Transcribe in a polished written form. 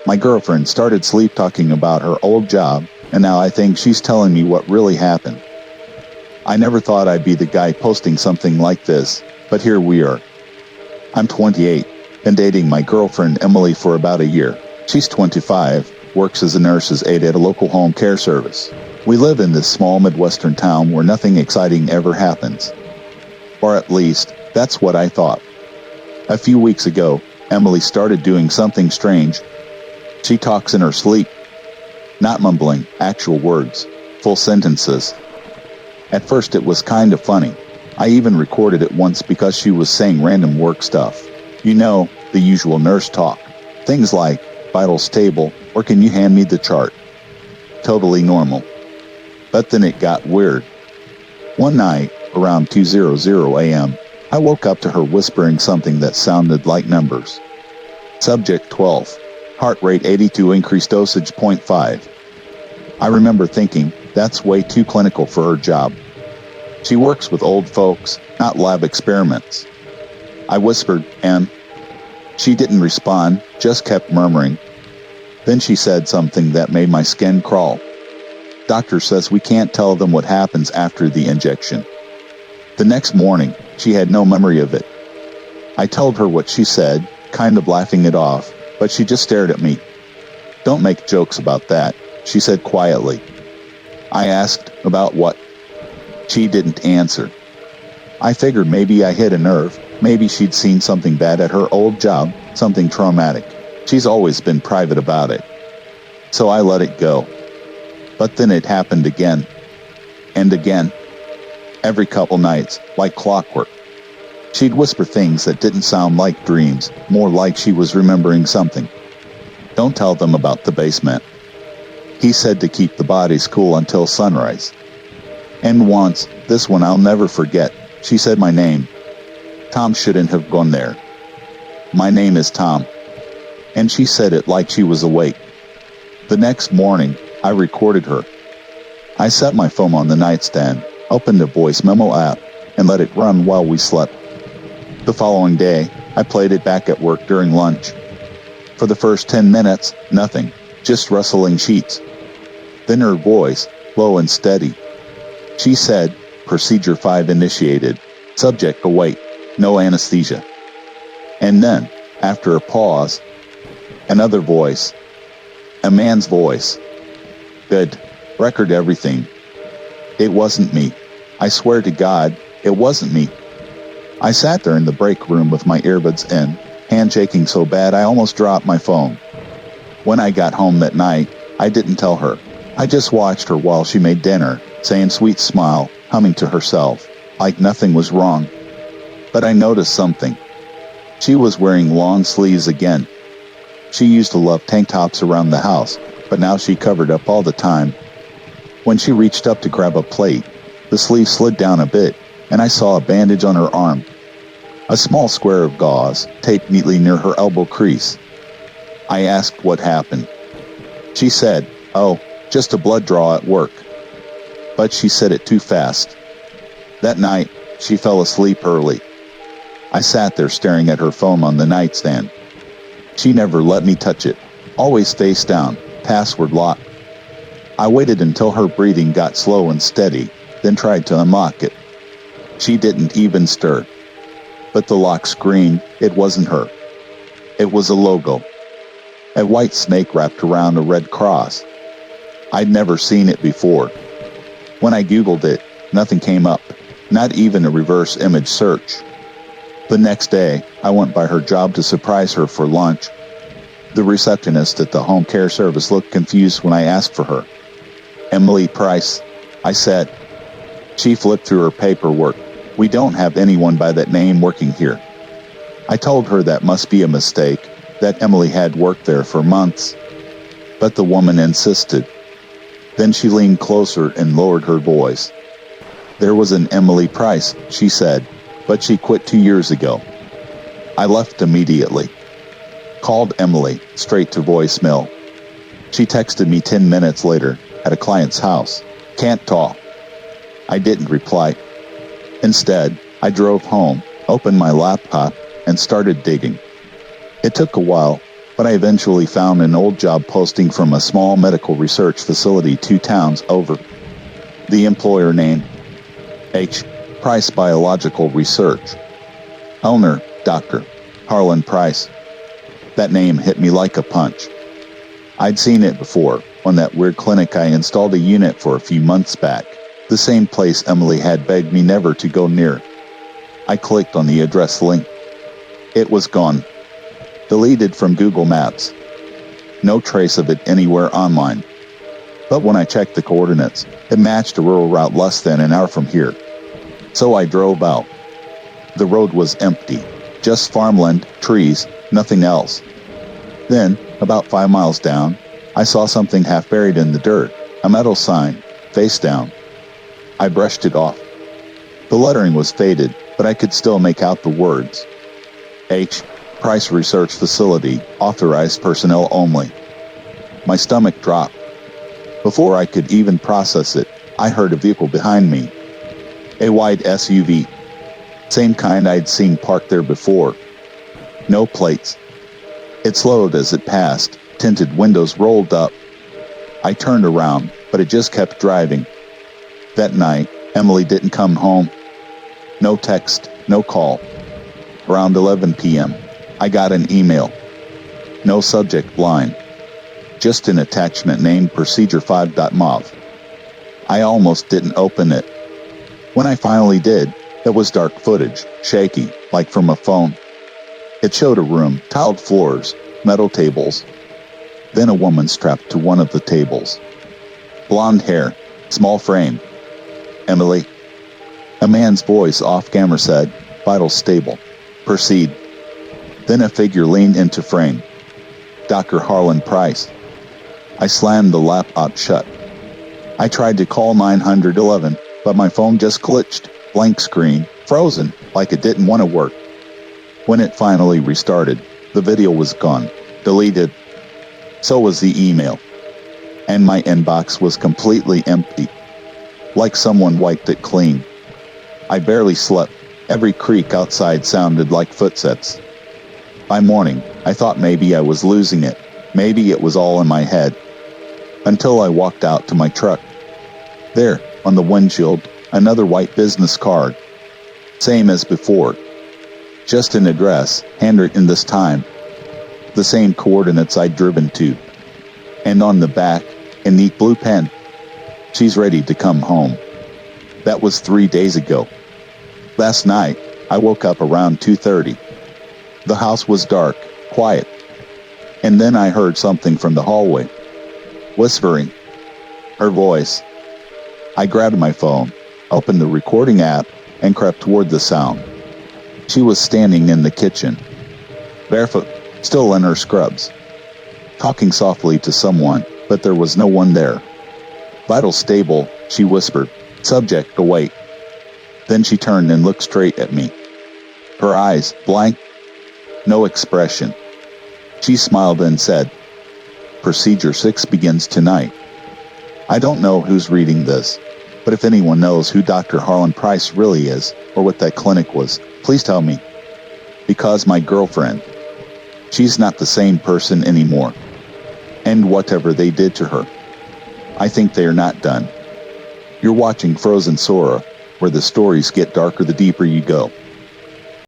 My girlfriend started sleep talking about her old job, and now I think she's telling me what really happened. I never thought I'd be the guy posting something like this, but here we are. I'm 28, and dating my girlfriend Emily for about a year. She's 25, works as a nurse's aide at a local home care service. We live in this small Midwestern town where nothing exciting ever happens. Or at least, that's what I thought. A few weeks ago, Emily started doing something strange. She talks in her sleep. Not mumbling, actual words, full sentences. At first it was kind of funny. I even recorded it once because she was saying random work stuff. You know, the usual nurse talk. Things like, vital stable, or can you hand me the chart? Totally normal. But then it got weird. One night, around 2:00 a.m., I woke up to her whispering something that sounded like numbers. Subject 12. Heart rate 82, increased dosage 0.5. I remember thinking, that's way too clinical for her job. She works with old folks, not lab experiments. I whispered, "M." She didn't respond, just kept murmuring. Then she said something that made my skin crawl. Doctor says we can't tell them what happens after the injection. The next morning, she had no memory of it. I told her what she said, kind of laughing it off, but she just stared at me. "Don't make jokes about that," she said quietly. I asked, "About what?" She didn't answer. I figured maybe I hit a nerve, maybe she'd seen something bad at her old job, something traumatic. She's always been private about it. So I let it go. But then it happened again. And again. Every couple nights, like clockwork. She'd whisper things that didn't sound like dreams, more like she was remembering something. "Don't tell them about the basement. He said to keep the bodies cool until sunrise." And once, this one I'll never forget, she said my name. "Tom shouldn't have gone there. My name is Tom." And she said it like she was awake. The next morning, I recorded her. I set my phone on the nightstand, opened a voice memo app, and let it run while we slept. The following day, I played it back at work during lunch. For the first 10 minutes, nothing, just rustling sheets. Then her voice, low and steady. She said, "Procedure 5 initiated. Subject awake. No anesthesia." And then, after a pause, another voice. A man's voice. "Good. Record everything." It wasn't me. I swear to God, it wasn't me. I sat there in the break room with my earbuds in, hand shaking so bad I almost dropped my phone. When I got home that night, I didn't tell her. I just watched her while she made dinner, saying sweet smile, humming to herself, like nothing was wrong. But I noticed something. She was wearing long sleeves again. She used to love tank tops around the house, but now she covered up all the time. When she reached up to grab a plate, the sleeve slid down a bit, and I saw a bandage on her arm. A small square of gauze, taped neatly near her elbow crease. I asked what happened. She said, "Oh, just a blood draw at work." But she said it too fast. That night, she fell asleep early. I sat there staring at her phone on the nightstand. She never let me touch it, always face down, password locked. I waited until her breathing got slow and steady, then tried to unlock it. She didn't even stir. But the lock screamed it wasn't her. It was a logo. A white snake wrapped around a red cross. I'd never seen it before. When I Googled it, nothing came up, not even a reverse image search. The next day, I went by her job to surprise her for lunch. The receptionist at the home care service looked confused when I asked for her. "Emily Price," I said. She flipped through her paperwork. "We don't have anyone by that name working here." I told her that must be a mistake, that Emily had worked there for months. But the woman insisted. Then she leaned closer and lowered her voice. "There was an Emily Price," she said, "but she quit 2 years ago." I left immediately. Called Emily, straight to voicemail. She texted me 10 minutes later, at a client's house. "Can't talk." I didn't reply. Instead, I drove home, opened my laptop, and started digging. It took a while, but I eventually found an old job posting from a small medical research facility 2 towns over. The employer name, H. Price Biological Research. Owner, Dr. Harlan Price. That name hit me like a punch. I'd seen it before, on that weird clinic I installed a unit for a few months back, the same place Emily had begged me never to go near. I clicked on the address link. It was gone. Deleted from Google Maps. No trace of it anywhere online. But when I checked the coordinates, it matched a rural route less than an hour from here. So I drove out. The road was empty. Just farmland, trees, nothing else. Then, about 5 miles down, I saw something half buried in the dirt, a metal sign, face down. I brushed it off. The lettering was faded, but I could still make out the words. H. Price Research Facility, authorized personnel only. My stomach dropped. Before I could even process it, I heard a vehicle behind me. A wide SUV. Same kind I'd seen parked there before. No plates. It slowed as it passed, tinted windows rolled up. I turned around, but it just kept driving. That night, Emily didn't come home. No text, no call. Around 11 p.m., I got an email. No subject line. Just an attachment named Procedure5.mov. I almost didn't open it. When I finally did, it was dark footage, shaky, like from a phone. It showed a room, tiled floors, metal tables. Then a woman strapped to one of the tables. Blonde hair, small frame. Emily. A man's voice off camera said, "Vital stable. Proceed." Then a figure leaned into frame. Dr. Harlan Price. I slammed the laptop shut. I tried to call 911, but my phone just glitched, blank screen, frozen, like it didn't want to work. When it finally restarted, the video was gone, deleted. So was the email. And my inbox was completely empty, like someone wiped it clean. I barely slept. Every creak outside sounded like footsteps. By morning, I thought maybe I was losing it. Maybe it was all in my head. Until I walked out to my truck. There, on the windshield, another white business card. Same as before. Just an address, handwritten this time. The same coordinates I'd driven to. And on the back, in neat blue pen, "She's ready to come home." That was 3 days ago. Last night, I woke up around 2:30. The house was dark, quiet. And then I heard something from the hallway. Whispering. Her voice. I grabbed my phone, opened the recording app, and crept toward the sound. She was standing in the kitchen, barefoot, still in her scrubs, talking softly to someone, but there was no one there. "Vital stable," she whispered. "Subject awake." Then she turned and looked straight at me. Her eyes blank, no expression. She smiled and said, "Procedure 6 begins tonight." I don't know who's reading this, but if anyone knows who Dr. Harlan Price really is, or what that clinic was, please tell me. Because my girlfriend, she's not the same person anymore. And whatever they did to her, I think they are not done. You're watching Frozen Sora, where the stories get darker the deeper you go.